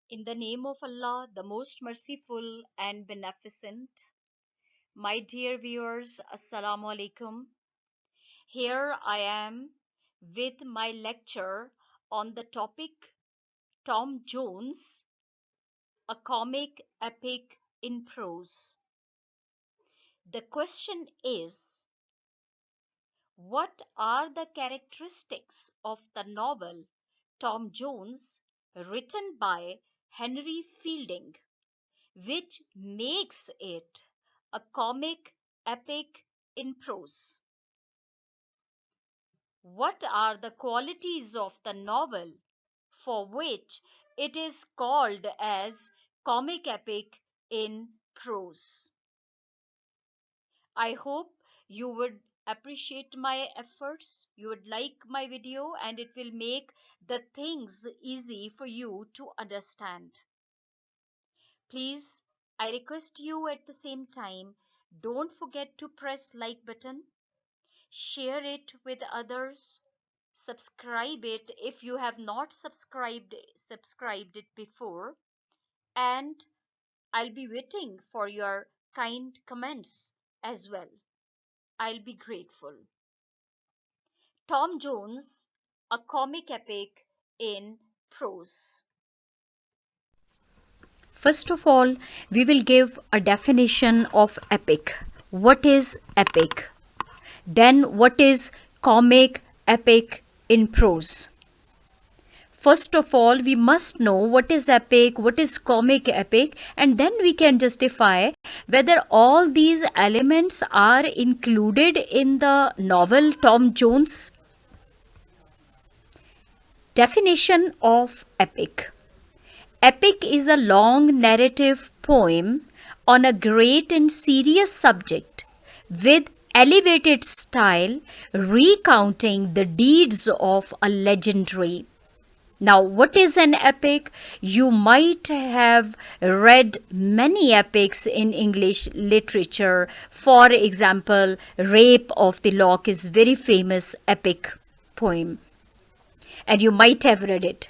In the name of Allah, the most merciful and beneficent, my dear viewers, Assalamu alaikum. Here I am with my lecture on the topic Tom Jones, a comic epic in prose. The question is, what are the characteristics of the novel Tom Jones, written by Henry Fielding, which makes it a comic epic in prose? What are the qualities of the novel for which it is called as comic epic in prose? I hope you would appreciate my efforts, you would like my video, and it will make the things easy for you to understand. Please, I request you at the same time, don't forget to press like button, share it with others, subscribe it if you have not subscribed it before, and I'll be waiting for your kind comments as well. I'll be grateful. Tom Jones, a comic epic in prose. First of all, we will give a definition of epic. What is epic? Then, what is comic epic in prose? First of all, we must know what is epic, what is comic epic, and then we can justify whether all these elements are included in the novel Tom Jones. Definition of epic. Epic is a long narrative poem on a great and serious subject with elevated style recounting the deeds of a legendary. Now, what is an epic? You might have read many epics in English literature. For example, Rape of the Lock is very famous epic poem, and you might have read it.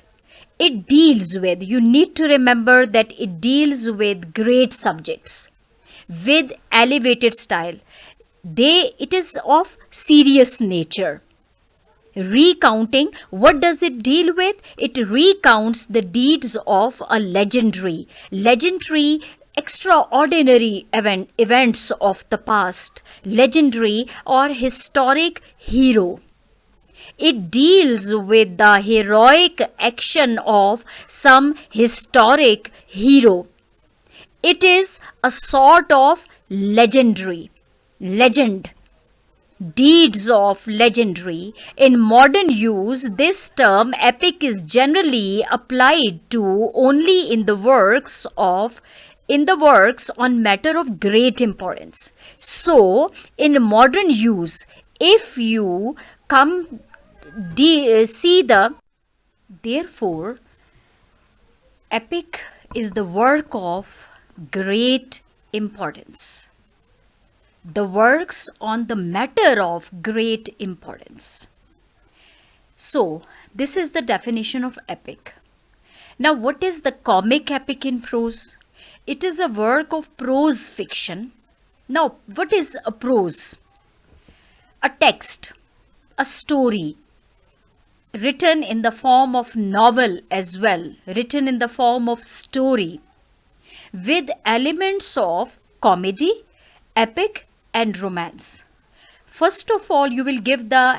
It deals with, you need to remember that it deals with great subjects with elevated style. It is of serious nature. Recounting, what does it deal with? It recounts the deeds of a legendary, extraordinary events of the past, legendary or historic hero. It deals with the heroic action of some historic hero. It is a sort of legend. Deeds of legendary. In modern use, this term epic is generally applied to only in the works on matter of great importance. So, in modern use, if you therefore, epic is the work of great importance. The works on the matter of great importance. So, this is the definition of epic. Now, what is the comic epic in prose? It is a work of prose fiction. Now, what is a prose? A text, a story, written in the form of novel as well, written in the form of story, with elements of comedy, epic, and romance. First of all, you will give the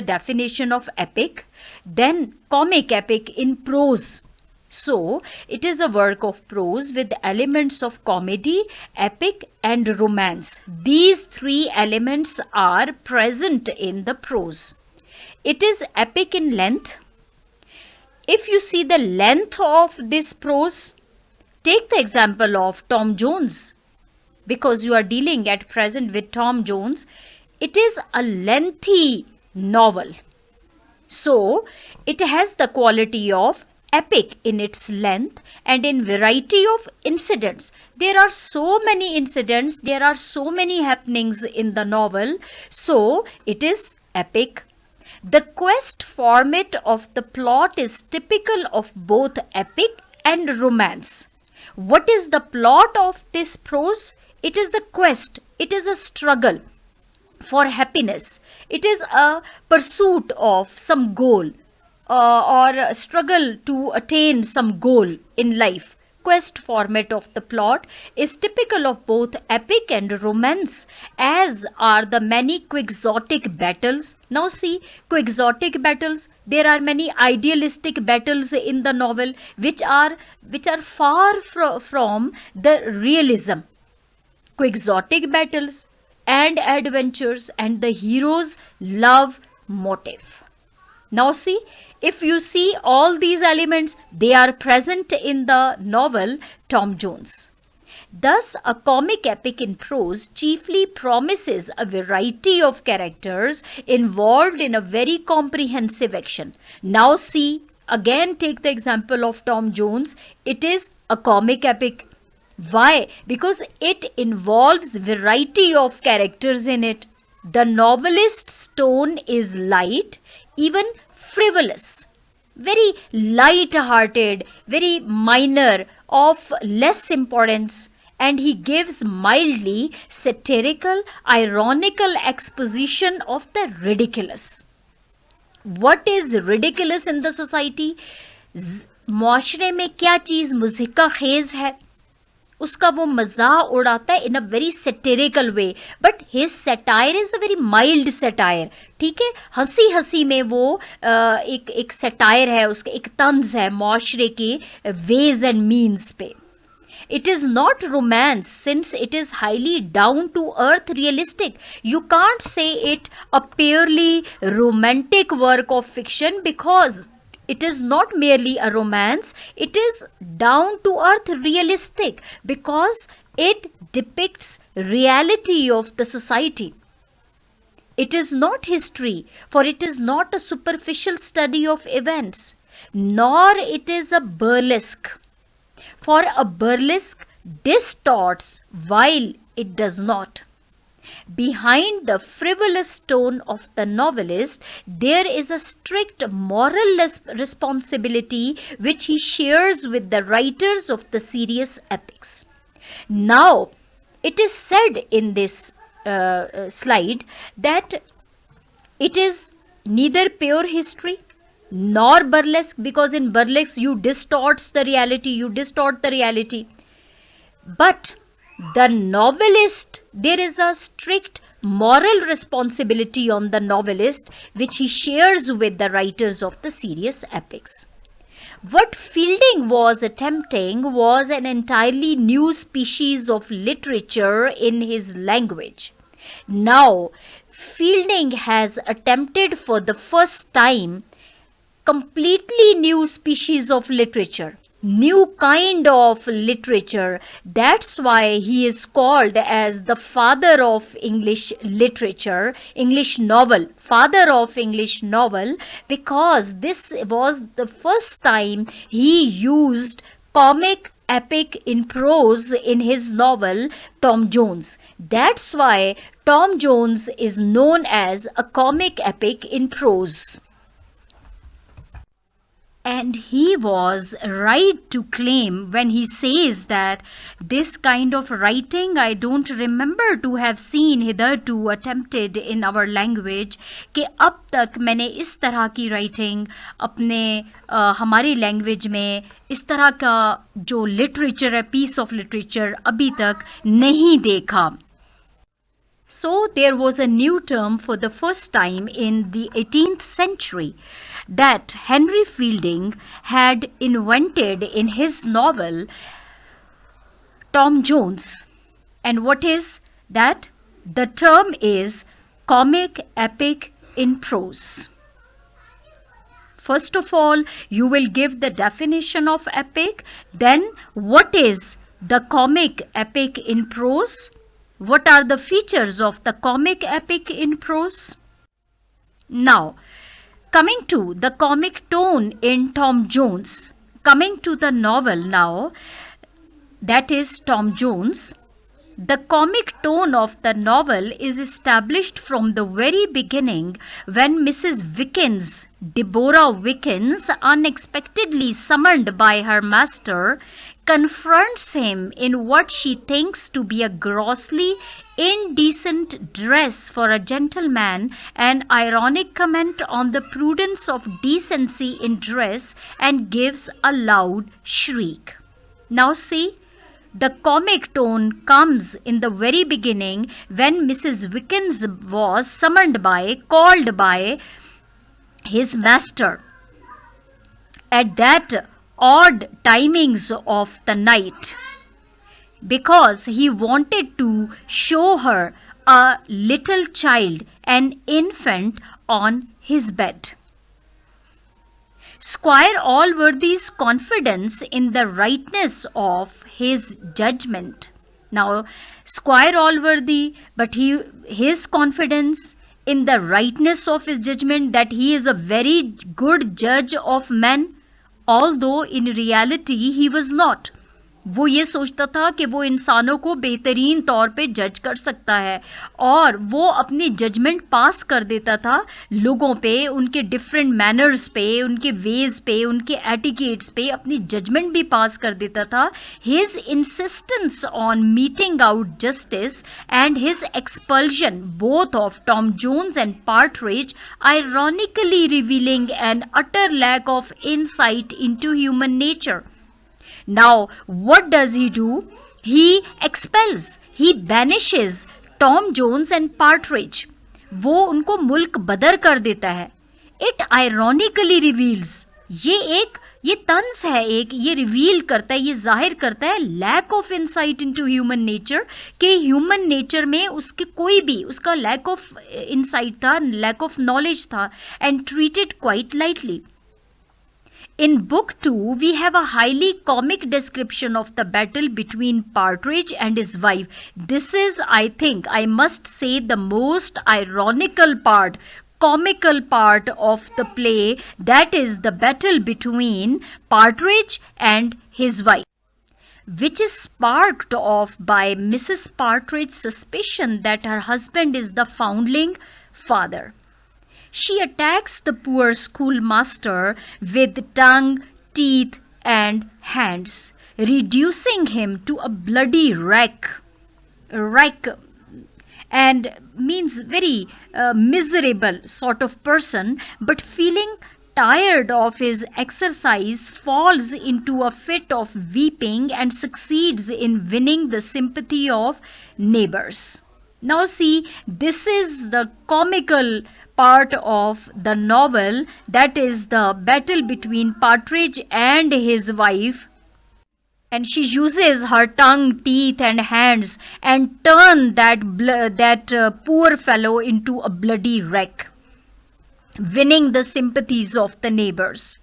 definition of epic, then comic epic in prose. So, it is a work of prose with elements of comedy, epic, and romance. These three elements are present in the prose. It is epic in length. If you see the length of this prose, take the example of Tom Jones. Because you are dealing at present with Tom Jones, it is a lengthy novel. So, it has the quality of epic in its length and in variety of incidents. There are so many incidents, there are so many happenings in the novel. So, it is epic. The quest format of the plot is typical of both epic and romance. What is the plot of this prose? It is a quest, it is a struggle for happiness, it is a pursuit of some goal, or a struggle to attain some goal in life. Quest format of the plot is typical of both epic and romance, as are the many quixotic battles. Now see, quixotic battles, there are many idealistic battles in the novel which are far from the realism. Quixotic battles and adventures and the hero's love motive. Now see, if you see all these elements, they are present in the novel Tom Jones. Thus, a comic epic in prose chiefly promises a variety of characters involved in a very comprehensive action. Now see, again take the example of Tom Jones. It is a comic epic. Why? Because it involves variety of characters in it. The novelist's tone is light, even frivolous, very light-hearted, very minor, of less importance, and he gives mildly satirical, ironical exposition of the ridiculous. What is ridiculous in the society? माशरे में क्या चीज़ मुज़हिका खेज़ है, उसका वो मजाक उड़ाता है in a very satirical way, but his satire is a very mild satire. ठीक है, हंसी हंसी में वो एक सेटायर है, उसका एक तंज है माशरे के वेज एंड मीन्स पे. It is not romance since it is highly down to earth realistic. You can't say it a purely romantic work of fiction because it is not merely a romance, it is down to earth realistic because it depicts reality of the society. It is not history, for it is not a superficial study of events, nor it is a burlesque. For a burlesque distorts while it does not. Behind the frivolous tone of the novelist, there is a strict moral responsibility which he shares with the writers of the serious epics. Now, it is said in this slide that it is neither pure history nor burlesque, because in burlesque you distort the reality. But the novelist, there is a strict moral responsibility on the novelist which he shares with the writers of the serious epics. What Fielding was attempting was an entirely new species of literature in his language. Now, Fielding has attempted for the first time completely new species of literature, new kind of literature. That's why he is called as the father of English literature, English novel, father of English novel, because this was the first time he used comic epic in prose in his novel Tom Jones. That's why Tom Jones is known as a comic epic in prose. And he was right to claim when he says that this kind of writing I don't remember to have seen hitherto attempted in our language, कि अब तक मैंने इस तरह की writing अपने हमारी language में इस तरह का जो literature है, piece of literature अभी तक नहीं देखा. So there was a new term for the first time in the 18th century that Henry Fielding had invented in his novel Tom Jones. And what is that? The term is comic epic in prose. First of all, you will give the definition of epic. Then, what is the comic epic in prose? What are the features of the comic epic in prose? Now, coming to the comic tone in Tom Jones, coming to the novel now, that is Tom Jones. The comic tone of the novel is established from the very beginning when Mrs. Wickens, Deborah Wickens, unexpectedly summoned by her master, confronts him in what she thinks to be a grossly indecent dress for a gentleman, an ironic comment on the prudence of decency in dress, and gives a loud shriek. Now see, the comic tone comes in the very beginning when Mrs. Wickens was called by his master at that odd timings of the night, because he wanted to show her a little child, an infant, on his bed. Squire Allworthy's confidence in the rightness of his judgment. Now, Squire Allworthy, but his confidence in the rightness of his judgment, that he is a very good judge of men, although in reality he was not. वो ये सोचता था कि वो इंसानों को बेहतरीन तौर पे जज कर सकता है, और वो अपनी जजमेंट पास कर देता था लोगों पे, उनके डिफरेंट मैनर्स पे, उनके वेज पे, उनके एटिकेट्स पे अपनी जजमेंट भी पास कर देता था. His insistence on meting out justice and his expulsion both of Tom Jones and Partridge, ironically revealing an utter lack of insight into human nature. Now, what does he do? He expels, he banishes Tom Jones and Partridge. वो उनको मुल्क बदर कर देता है. It ironically reveals, ये तंज है, ये रिवील करता है, ये जाहिर करता है lack of insight into human nature, कि ह्यूमन नेचर में उसके कोई भी उसका लैक ऑफ इंसाइट था, लैक ऑफ नॉलेज था, and treated quite lightly. In book 2, we have a highly comic description of the battle between Partridge and his wife. This is, I think, I must say, the most ironical part, comical part of the play, that is the battle between Partridge and his wife, which is sparked off by Mrs. Partridge's suspicion that her husband is the foundling father. She attacks the poor schoolmaster with tongue, teeth, and hands, reducing him to a bloody wreck. Wreck and means very miserable sort of person, but feeling tired of his exercise, falls into a fit of weeping and succeeds in winning the sympathy of neighbors. Now see, this is the comical part of the novel, that is the battle between Partridge and his wife, and she uses her tongue, teeth, and hands and turn that poor fellow into a bloody wreck, winning the sympathies of the neighbors.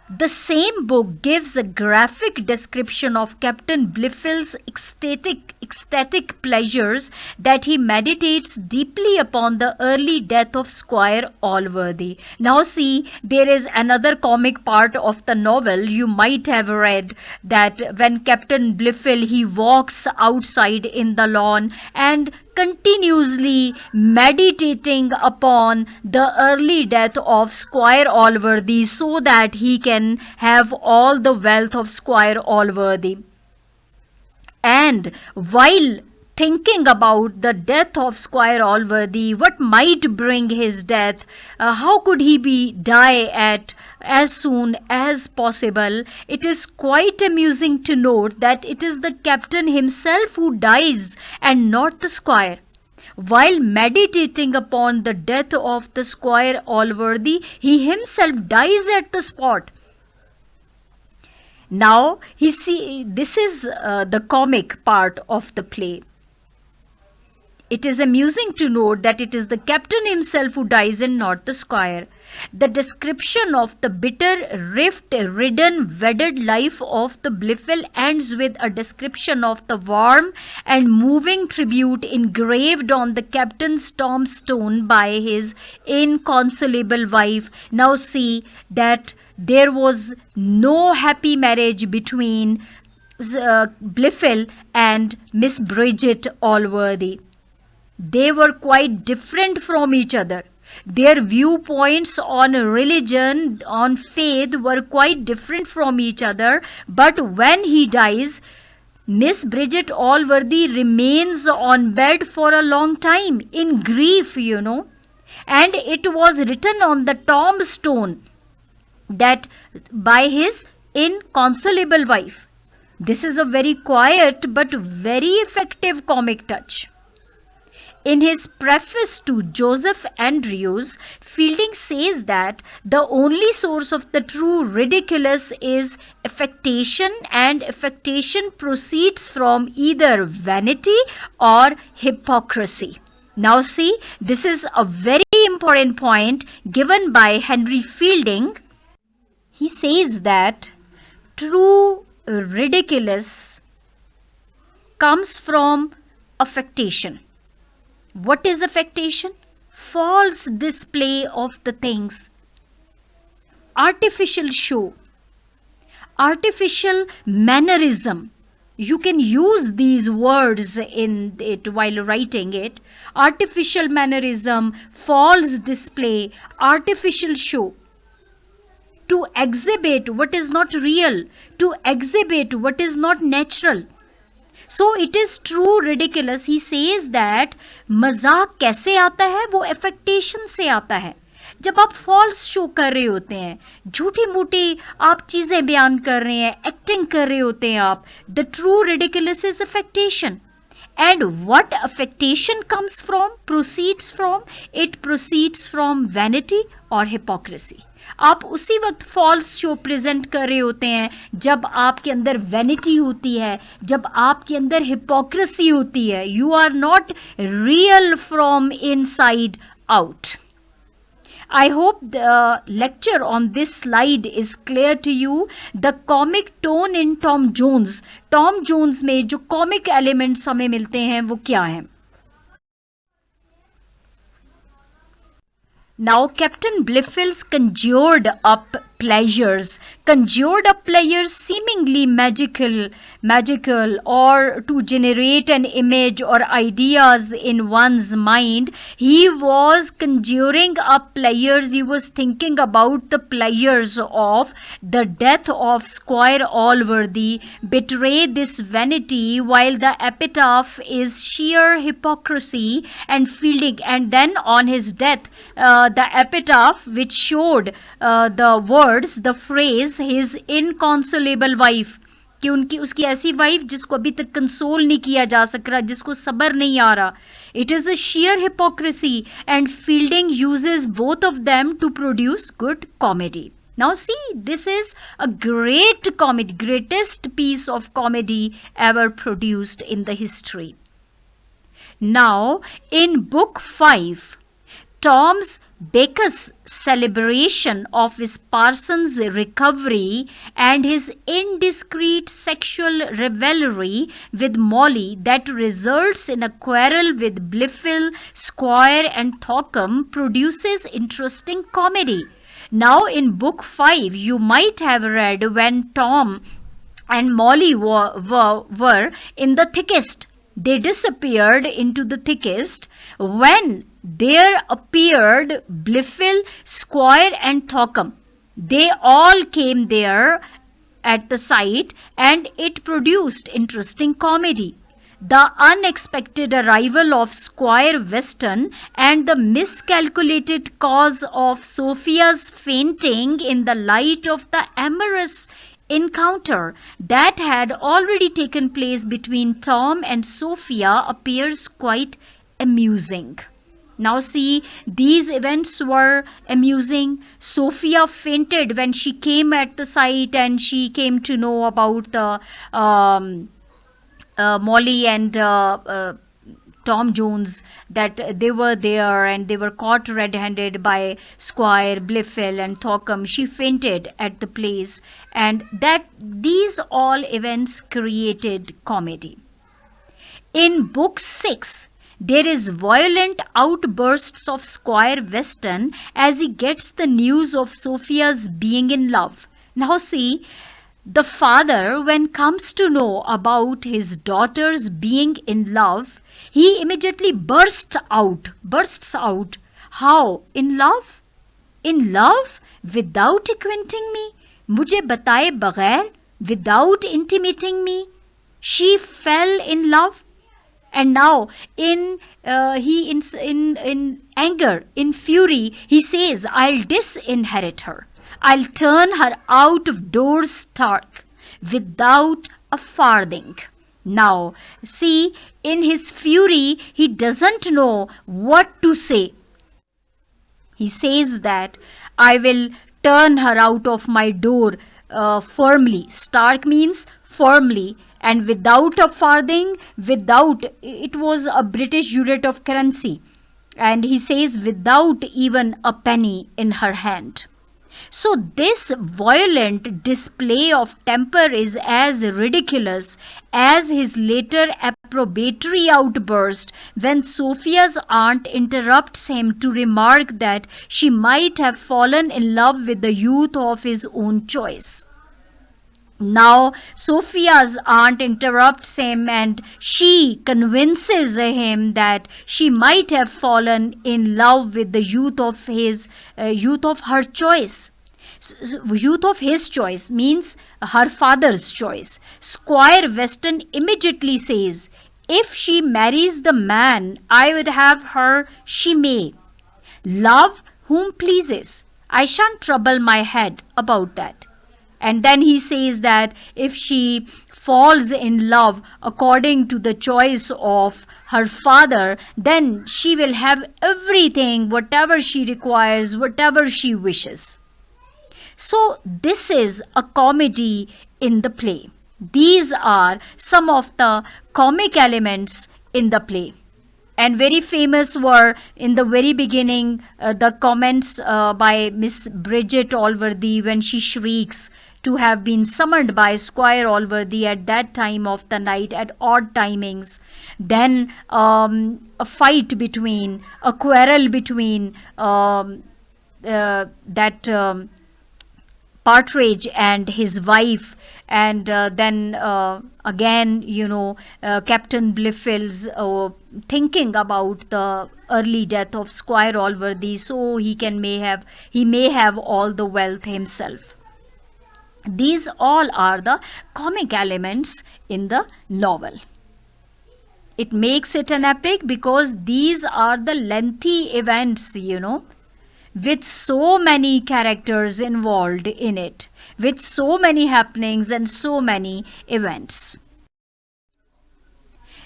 The same book gives a graphic description of Captain Blifil's ecstatic pleasures, that he meditates deeply upon the early death of Squire Allworthy. Now see, there is another comic part of the novel. You might have read that when Captain Blifil, he walks outside in the lawn and continuously meditating upon the early death of Squire Allworthy, so that he can have all the wealth of Squire Allworthy. And while thinking about the death of Squire Allworthy, what might bring his death, how could he die at as soon as possible, it is quite amusing to note that it is the captain himself who dies and not the squire. While meditating upon the death of the Squire Allworthy, he himself dies at the spot. Now, this is the comic part of the play. It is amusing to note that it is the captain himself who dies and not the squire. The description of the bitter, rift-ridden, wedded life of the Blifil ends with a description of the warm and moving tribute engraved on the captain's tombstone by his inconsolable wife. Now see that there was no happy marriage between Blifil and Miss Bridget Allworthy. They were quite different from each other. Their viewpoints on religion, on faith, were quite different from each other. But when he dies, Miss Bridget Allworthy remains on bed for a long time in grief, And it was written on the tombstone that by his inconsolable wife. This is a very quiet but very effective comic touch. In his preface to Joseph Andrews, Fielding says that the only source of the true ridiculous is affectation, and affectation proceeds from either vanity or hypocrisy. Now see, this is a very important point given by Henry Fielding. He says that true ridiculous comes from affectation. What is affectation? False display of the things. Artificial show. Artificial mannerism. You can use these words in it while writing it. Artificial mannerism, false display, artificial show. To exhibit what is not real, to exhibit what is not natural. So it is true ridiculous. He says that मजाक कैसे आता है? वो affectation से आता है. जब आप false show कर रहे होते हैं, झूठी मूठी आप चीजें बयान कर रहे हैं, acting कर रहे होते हैं आप, the true ridiculous is affectation. And what affectation comes from, proceeds from? It proceeds from vanity or hypocrisy. आप उसी वक्त फॉल्स शो प्रेजेंट कर रहे होते हैं जब आपके अंदर वैनिटी होती है, जब आपके अंदर हिपोक्रेसी होती है. You are not real from inside out. I hope the lecture on this slide is clear to you. The comic tone in Tom Jones. Tom Jones में जो comic elements हमें मिलते हैं वो क्या हैं? Now Captain Blifil's conjured up pleasures seemingly magical or to generate an image or ideas in one's mind. He was conjuring up pleasures. He was thinking about the pleasures of the death of Squire Allworthy, betray this vanity, while the epitaph is sheer hypocrisy and Fielding. And then on his death, the epitaph which showed the words, the phrase, his inconsolable wife, कि उनकी उसकी ऐसी wife जिसको अभी तक console नहीं किया जा सक रहा, जिसको सब्र नहीं आ रहा. It is a sheer hypocrisy, and Fielding uses both of them to produce good comedy. Now see, this is a great comedy, greatest piece of comedy ever produced in the history. Now in book 5, Tom's Baker's celebration of his parson's recovery and his indiscreet sexual rivalry with Molly that results in a quarrel with Blifil, Squire and Thockham produces interesting comedy. Now in book 5, you might have read when Tom and Molly were in the thickest. They disappeared into the thickest when there appeared Blifil, Squire and Thockham. They all came there at the sight and it produced interesting comedy. The unexpected arrival of Squire Weston and the miscalculated cause of Sophia's fainting in the light of the amorous encounter that had already taken place between Tom and Sophia appears quite amusing. Now see, these events were amusing. Sophia fainted when she came at the site and she came to know about the Molly and Tom Jones, that they were there and they were caught red-handed by Squire, Blifil and Thockham. She fainted at the place, and that these all events created comedy. In book 6, there is violent outbursts of Squire Weston as he gets the news of Sophia's being in love. Now see, The father, when comes to know about his daughter's being in love, he immediately bursts out. How? In love? In love? Without acquainting me? मुझे बताए बगैर? Without intimating me? She fell in love? And now in anger, in fury, he says, I'll disinherit her. I'll turn her out of doors stark, without a farthing. Now, see, in his fury, he doesn't know what to say. He says that I will turn her out of my door firmly. Stark means firmly, and without a farthing, without, it was a British unit of currency. And he says without even a penny in her hand. So, this violent display of temper is as ridiculous as his later approbatory outburst when Sophia's aunt interrupts him to remark that she might have fallen in love with the youth of his own choice. Now, Sophia's aunt interrupts him and she convinces him that she might have fallen in love with the youth of her choice. Youth of his choice means her father's choice. Squire Weston immediately says, if she marries the man I would have her, she may. Love whom pleases. I shan't trouble my head about that. And then he says that if she falls in love according to the choice of her father, then she will have everything, whatever she requires, whatever she wishes. So, this is a comedy in the play. These are some of the comic elements in the play. And very famous were in the very beginning the comments by Miss Bridget Allworthy when she shrieks to have been summoned by Squire Allworthy at that time of the night at odd timings. Then a fight between, a quarrel between that Partridge and his wife, and then again, Captain Blifil's thinking about the early death of Squire Allworthy, so he may have all the wealth himself. These all are the comic elements in the novel. It makes it an epic because these are the lengthy events, with so many characters involved in it, with so many happenings and so many events.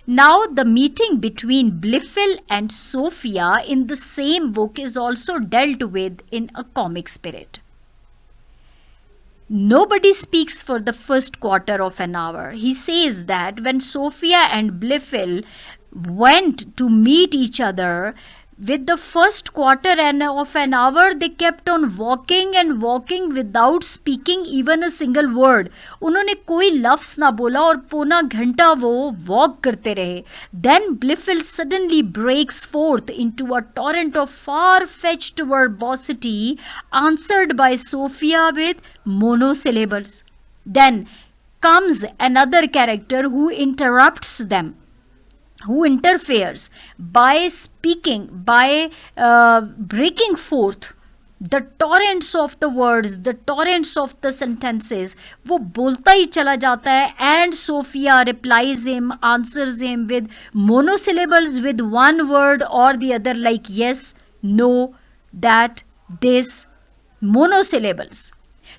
Now, the meeting between Blifil and Sophia in the same book is also dealt with in a comic spirit. Nobody speaks for the first quarter of an hour. He says that when Sophia and Blifil went to meet each other, with the first quarter of an hour, they kept on walking and walking without speaking even a single word. उन्होंने कोई लफ्ज़ ना बोला और पौना घंटा वो walk करते रहे. Then Blifil suddenly breaks forth into a torrent of far-fetched verbosity answered by Sophia with monosyllables. Then comes another character who interrupts them, who interferes by speaking, by breaking forth the torrents of the words, the torrents of the sentences. वो बोलता ही चला जाता है, and Sophia replies him, answers him with monosyllables, with one word or the other, like yes, no, that, this, monosyllables.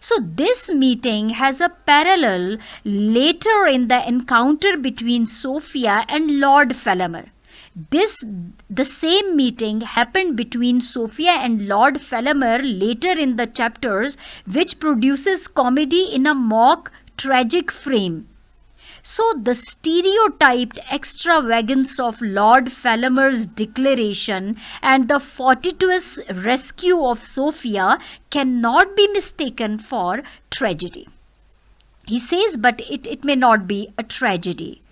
So this meeting has a parallel later in the encounter between Sophia and Lord Falmer. The same meeting happened between Sophia and Lord Falmer later in the chapters, which produces comedy in a mock tragic frame. So the stereotyped extravagance of Lord Falmer's declaration and the fortuitous rescue of Sophia cannot be mistaken for tragedy. He says, but it may not be a tragedy.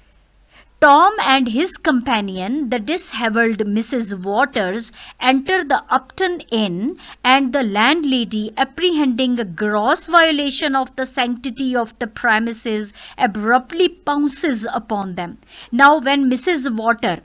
Tom and his companion, the dishevelled Mrs. Waters, enter the Upton Inn, and the landlady, apprehending a gross violation of the sanctity of the premises, abruptly pounces upon them. Now, when Mrs. Water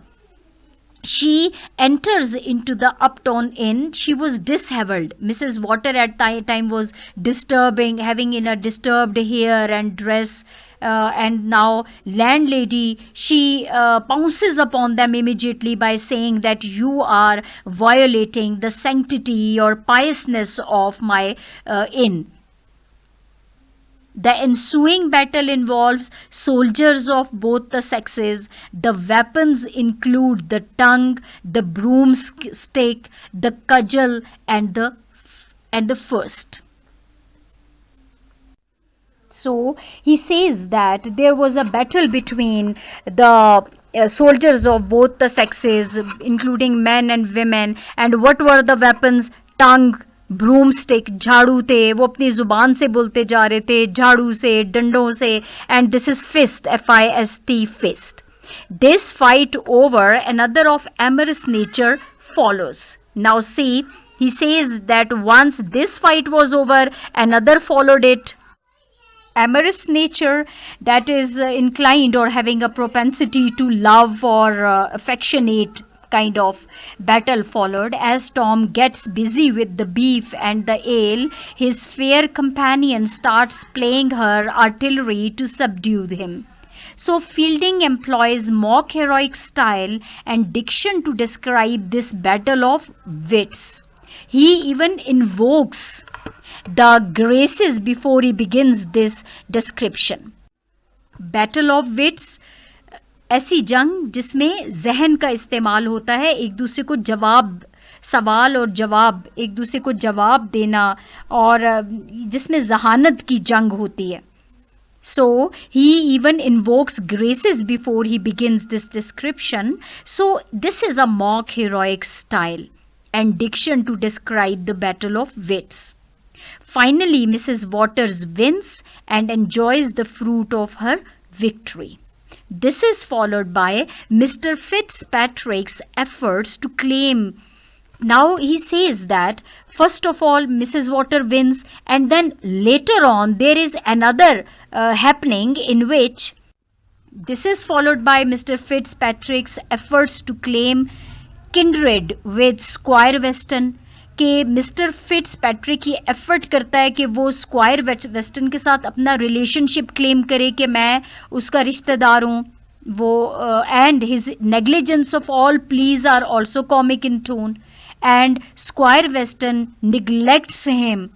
she enters into the Upton Inn, she was dishevelled. Mrs. Water at time was disturbing, having in a disturbed hair and dress, and now landlady she pounces upon them immediately by saying that you are violating the sanctity or piousness of my inn. The ensuing battle involves soldiers of both the sexes. The weapons include the tongue, the broomstick, the cudgel, and the first. So he says that there was a battle between the soldiers of both the sexes, including men and women. And what were the weapons? Tongue, ब्रूमस्टिक, झाड़ू थे, वो अपनी जुबान से बोलते जा रहे थे, झाड़ू से, डंडों से. And this is fist, FIST, fist. This fight over another of amorous nature follows. Now see, he says that once this fight was over, another followed it. Amorous nature, that is inclined or having a propensity to love or affectionate kind of battle followed. As Tom gets busy with the beef and the ale, his fair companion starts playing her artillery to subdue him. So Fielding employs mock heroic style and diction to describe this battle of wits. He even invokes the graces before he begins this description. Battle of wits, ऐसी जंग जिसमें जहन का इस्तेमाल होता है, एक दूसरे को जवाब, सवाल और जवाब, एक दूसरे को जवाब देना, और जिसमें जहानत की जंग होती है. So he even invokes graces before he begins this description. So this is a mock heroic style and diction to describe the battle of wits. Finally, Mrs. Waters wins and enjoys the fruit of her victory. This is followed by Mr. Fitzpatrick's efforts to claim. Now he says that first of all Mrs. Water wins, and then later on there is another happening in which this is followed by Mr. Fitzpatrick's efforts to claim kindred with Squire Weston. कि mister fits Patrick ये effort करता है कि वो square western के साथ अपना relationship claim करे कि मैं उसका रिश्तेदार हूँ. वो and his negligence of all pleas are also comic in tone, and squire Western neglects him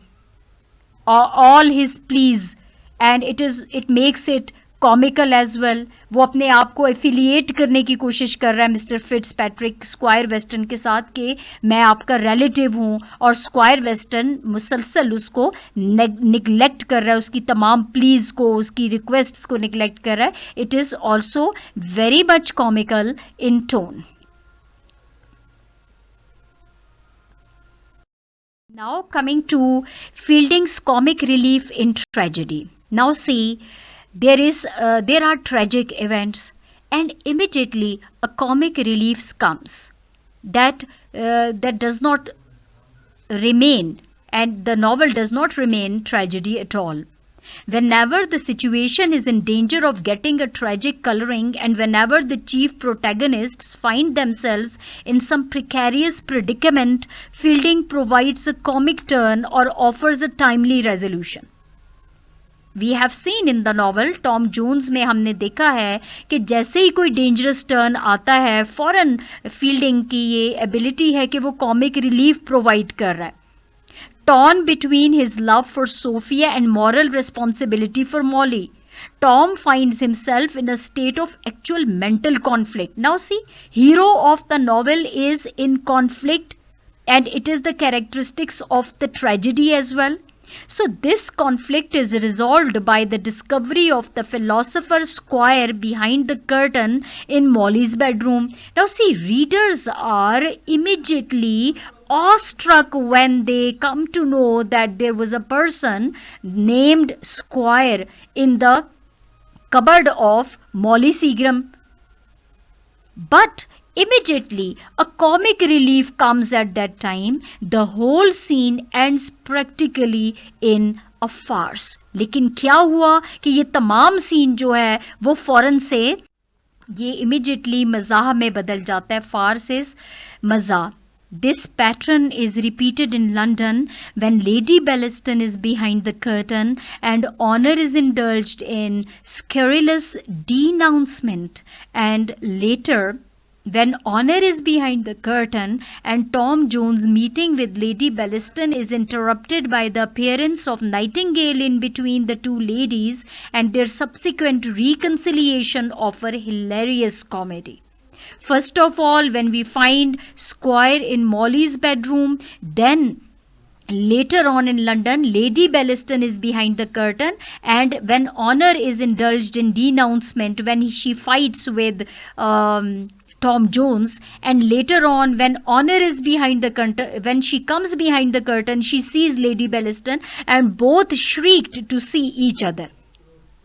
all his pleas, and it makes it comical as well. वो अपने आप को एफिलिएट करने की कोशिश कर रहा है mister fits Patrick square western के साथ कि मैं आपका रिलेटिव हूँ, और स्क्वायर वेस्टन मुसलसल उसको निगलेक्ट कर रहा है, उसकी तमाम प्लीज़ को, उसकी रिक्वेस्ट्स को निगलेक्ट कर रहा है. It is also very much comical in tone. Now coming to Fielding's comic relief in tragedy. Now see, there are tragic events, and immediately a comic relief comes that does not remain, and the novel does not remain tragedy at all. Whenever the situation is in danger of getting a tragic coloring, and whenever the chief protagonists find themselves in some precarious predicament, Fielding provides a comic turn or offers a timely resolution. We have seen in the novel Tom Jones में हमने देखा है कि जैसे ही कोई dangerous turn आता है, फौरन फील्डिंग की ये एबिलिटी है कि वो कॉमिक रिलीफ प्रोवाइड कर रहा है. Torn between his love for Sophia and moral responsibility for Molly, Tom finds himself in a state of actual mental conflict. Now see, hero of the novel is in conflict, and it is the characteristics of the tragedy as well. So this conflict is resolved by the discovery of the philosopher Squire behind the curtain in Molly's bedroom. Now see, readers are immediately awestruck when they come to know that there was a person named Squire in the cupboard of Molly Seagram. But immediately a comic relief comes at that time. The whole scene ends practically in a farce. लेकिन क्या हुआ कि ये तमाम scene जो है वो फौरन से ये immediately मज़ाह में बदल जाता है. Farce is मज़ाह. This pattern is repeated in London when Lady Bellaston is behind the curtain and honor is indulged in scurrilous denouncement, and later when honor is behind the curtain and Tom Jones' meeting with Lady Bellaston is interrupted by the appearance of Nightingale in between the two ladies and their subsequent reconciliation of a hilarious comedy. First of all, when we find Squire in Molly's bedroom, then later on in London, Lady Bellaston is behind the curtain, and when honor is indulged in denouncement, when she fights with Tom Jones, and later on when honor is behind the curtain, when she comes behind the curtain, she sees Lady Bellaston and both shrieked to see each other.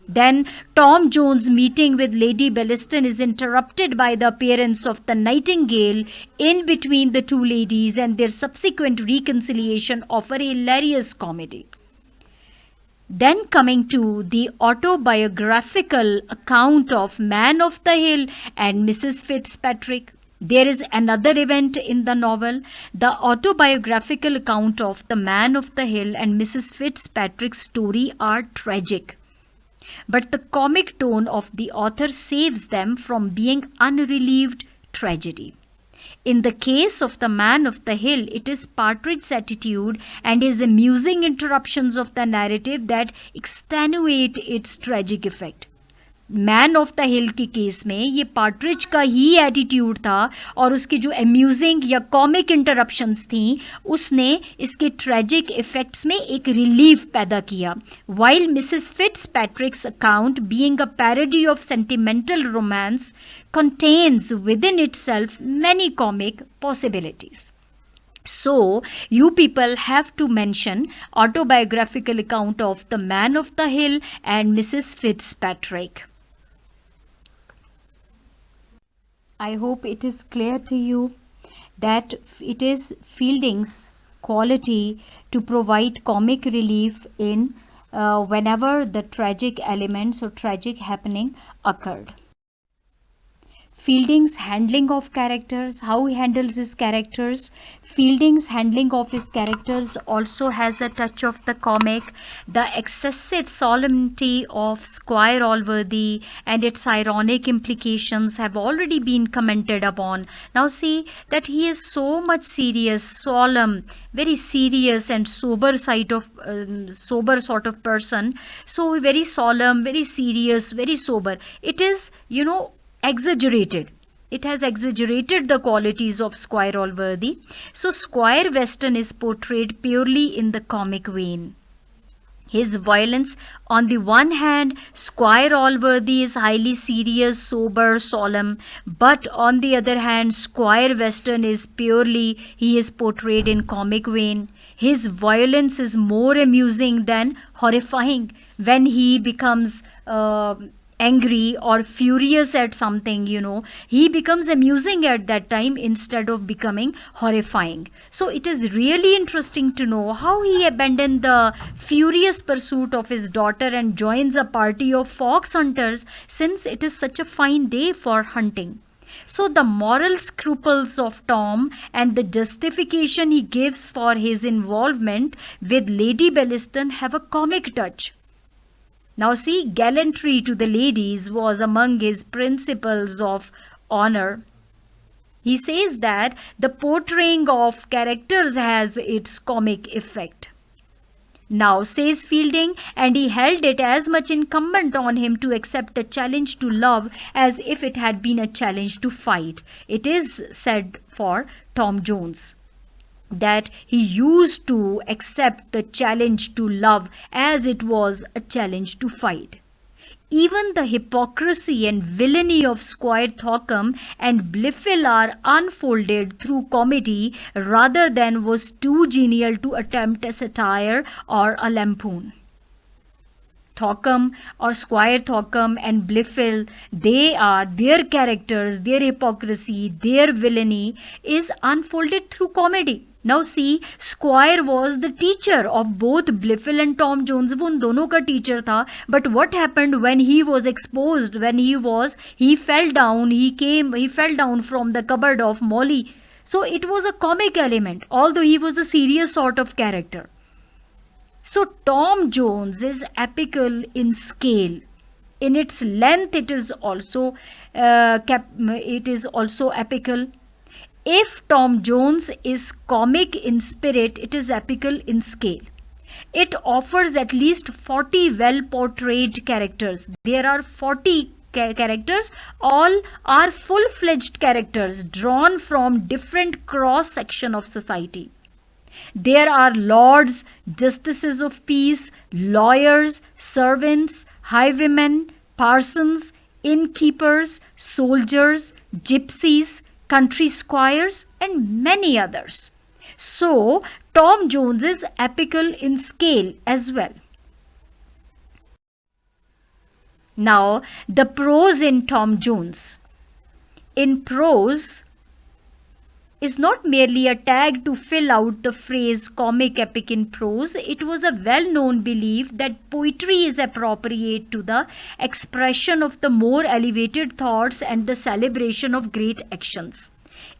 Then Tom Jones' meeting with Lady Bellaston is interrupted by the appearance of the Nightingale in between the two ladies and their subsequent reconciliation of a hilarious comedy. Then coming to the autobiographical account of Man of the Hill and Mrs. Fitzpatrick, there is another event in the novel. The autobiographical account of the Man of the Hill and Mrs. Fitzpatrick's story are tragic, but the comic tone of the author saves them from being unrelieved tragedy. In the case of the Man of the Hill, it is Partridge's attitude and his amusing interruptions of the narrative that extenuate its tragic effect. Man of the हिल के case में ये partridge का ही attitude था और उसकी जो amusing या comic interruptions थी उसने इसके ट्रेजिक इफेक्ट्स में एक रिलीफ पैदा किया. While Mrs Fitzpatrick's account being a parody of sentimental romance contains within itself many comic possibilities. So, you people have to mention autobiographical account of the Man of the Hill and Mrs. Fitzpatrick. I hope it is clear to you that it is Fielding's quality to provide comic relief in whenever the tragic elements or tragic happening occurred. Fielding's handling of characters, how he handles his characters. Fielding's handling of his characters also has a touch of the comic. The excessive solemnity of Squire Allworthy and its ironic implications have already been commented upon. Now see that he is so much serious, solemn, very serious and sober sober sort of person. So very solemn, very serious, very sober. It is, exaggerated. It has exaggerated the qualities of Squire Allworthy. So Squire Weston is portrayed purely in the comic vein. His violence, on the one hand, Squire Allworthy is highly serious, sober, solemn, but on the other hand, Squire Weston is he is portrayed in comic vein. His violence is more amusing than horrifying when he becomes angry or furious at something, he becomes amusing at that time instead of becoming horrifying. So it is really interesting to know how he abandoned the furious pursuit of his daughter and joins a party of fox hunters since it is such a fine day for hunting. So the moral scruples of Tom and the justification he gives for his involvement with Lady Bellaston have a comic touch. Now see, gallantry to the ladies was among his principles of honor. He says that the portraying of characters has its comic effect. Now, says Fielding, and he held it as much incumbent on him to accept a challenge to love as if it had been a challenge to fight. It is said for Tom Jones that he used to accept the challenge to love as it was a challenge to fight. Even the hypocrisy and villainy of Squire Thorcombe and Blifil are unfolded through comedy rather than was too genial to attempt a satire or a lampoon. Thorcom or Squire Thorcom and Blifil, they are their characters, their hypocrisy, their villainy is unfolded through comedy. Now see, Squire was the teacher of both Blifil and Tom Jones. वो उन दोनों का teacher था. But what happened when he was exposed? When he fell down. He fell down from the cupboard of Molly. So it was a comic element, although he was a serious sort of character. So Tom Jones is epical in scale. In its length, it is also epical. If Tom Jones is comic in spirit, it is epical in scale. It offers at least 40 well portrayed characters. There are 40 characters, all are full-fledged characters drawn from different cross section of society. There are lords, justices of peace, lawyers, servants, highwaymen, parsons, innkeepers, soldiers, gypsies, country squires, and many others. So, Tom Jones is epical in scale as well. Now, the prose in Tom Jones. In prose, is not merely a tag to fill out the phrase comic epic in prose. It was a well-known belief that poetry is appropriate to the expression of the more elevated thoughts and the celebration of great actions.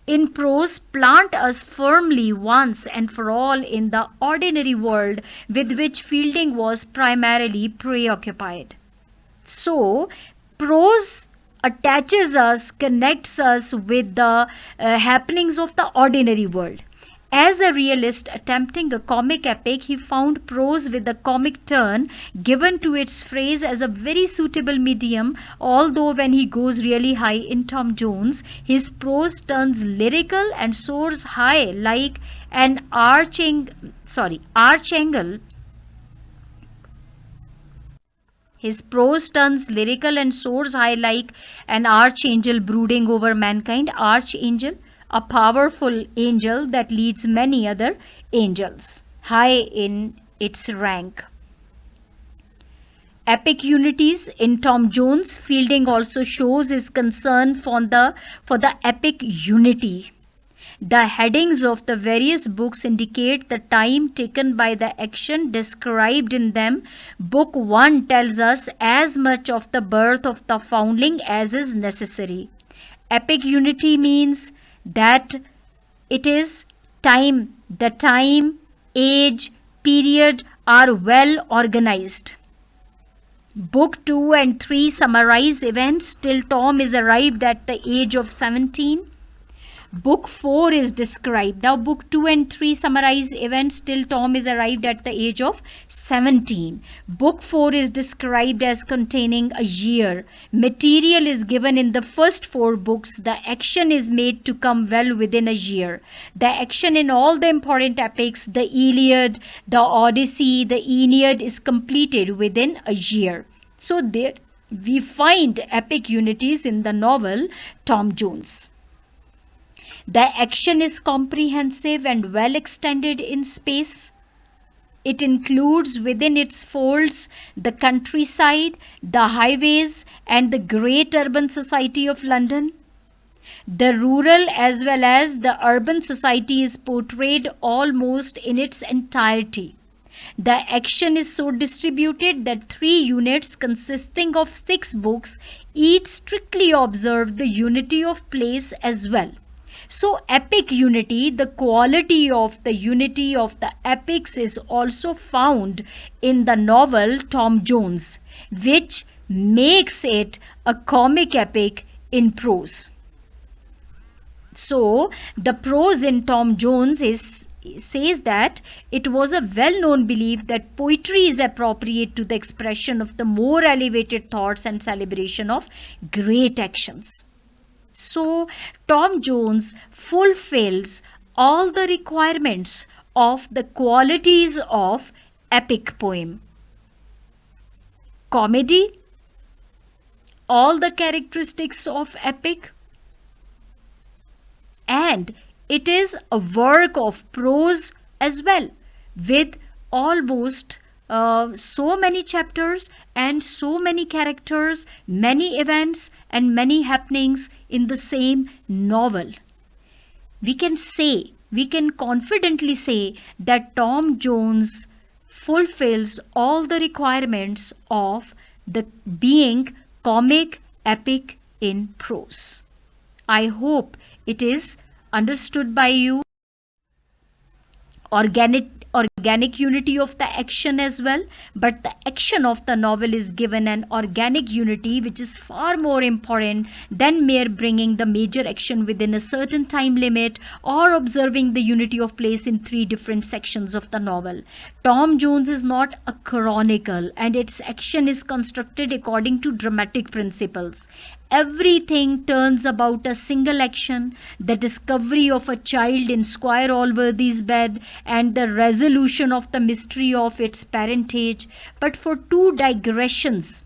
In prose, plant us firmly once and for all in the ordinary world with which Fielding was primarily preoccupied. So, prose attaches us, connects us with the happenings of the ordinary world. As a realist attempting a comic epic, he found prose with a comic turn given to its phrase as a very suitable medium, although when he goes really high in Tom Jones, his prose turns lyrical and soars high like an archangel. His prose turns lyrical and soars high like an archangel brooding over mankind. Archangel, a powerful angel that leads many other angels, high in its rank. Epic unities in Tom Jones, Fielding also shows his concern for the epic unity. The headings of the various books indicate the time taken by the action described in them. Book 1 tells us as much of the birth of the foundling as is necessary. Epic unity means that it is time, the time, age, period are well organized. Book 2 and 3 summarize events till Tom is arrived at the age of 17. Book 4 is described. Now book 2 and 3 summarize events till Tom is arrived at the age of 17. Book 4 is described as containing a year. Material is given in the first 4 books. The action is made to come well within a year. The action in all the important epics, the Iliad, the Odyssey, the Aeneid is completed within a year. So there we find epic unities in the novel Tom Jones. The action is comprehensive and well extended in space. It includes within its folds the countryside, the highways, and the great urban society of London. The rural as well as the urban society is portrayed almost in its entirety. The action is so distributed that 3 units consisting of 6 books each strictly observe the unity of place as well. So epic unity, the quality of the unity of the epics is also found in the novel Tom Jones, which makes it a comic epic in prose. So the prose in Tom Jones says that it was a well-known belief that poetry is appropriate to the expression of the more elevated thoughts and celebration of great actions. So, Tom Jones fulfills all the requirements of the qualities of epic poem. Comedy, all the characteristics of epic, and it is a work of prose as well, with almost so many chapters and so many characters, many events, and many happenings in the same novel. We can confidently say that Tom Jones fulfills all the requirements of the being comic epic in prose. I hope it is understood by you. Organic unity of the action as well, but the action of the novel is given an organic unity which is far more important than mere bringing the major action within a certain time limit or observing the unity of place in three different sections of the novel. Tom Jones is not a chronicle and its action is constructed according to dramatic principles. Everything turns about a single action, the discovery of a child in Squire Allworthy's bed and the resolution of the mystery of its parentage. But for two digressions,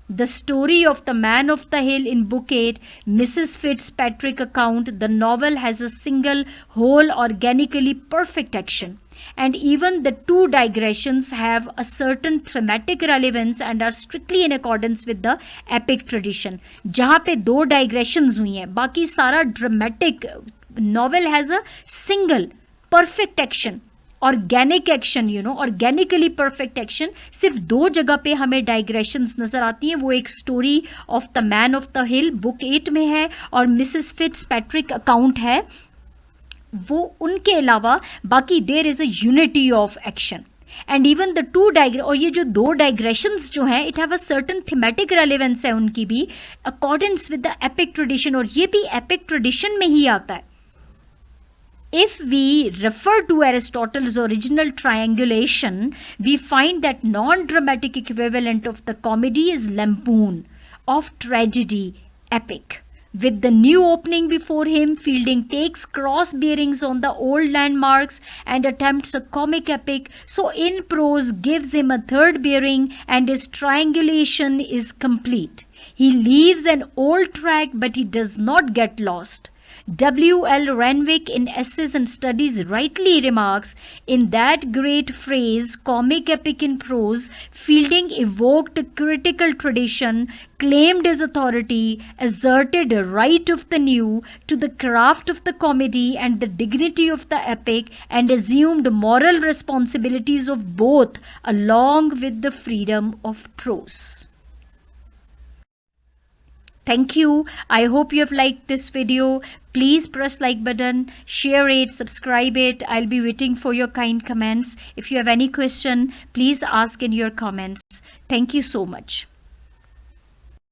the story of the Man of the Hill in Book 8, Mrs. Fitzpatrick account, the novel has a single, whole, organically perfect action. And even the two digressions have a certain thematic relevance and are strictly in accordance with the epic tradition. जहाँ पे दो digressions हुई हैं, बाकी सारा dramatic novel has a single perfect action. Organic action, organically perfect action. सिर्फ दो जगह पे हमें डाइग्रेशंस नजर आती हैं. वो एक story of the man of the hill book 8 में है और मिसेस फिट्जपैट्रिक अकाउंट है. वो उनके अलावा बाकी there is a unity of action and even the two और ये जो दो डाइग्रेशंस जो हैं it have a certain thematic relevance है उनकी भी accordance with the epic tradition, और ये भी एपिक ट्रेडिशन में ही आता है. If we refer to Aristotle's original triangulation, we find that non-dramatic equivalent of the comedy is lampoon, of tragedy, epic. With the new opening before him, Fielding takes cross bearings on the old landmarks and attempts a comic epic. So in prose gives him a third bearing and his triangulation is complete. He leaves an old track but he does not get lost. W. L. Renwick in Essays and Studies rightly remarks, in that great phrase, comic epic in prose, Fielding evoked a critical tradition, claimed his authority, asserted a right of the new to the craft of the comedy and the dignity of the epic, and assumed moral responsibilities of both along with the freedom of prose. Thank you. I hope you have liked this video. Please press like button, share it, subscribe it. I'll be waiting for your kind comments. If you have any question, please ask in your comments. Thank you so much.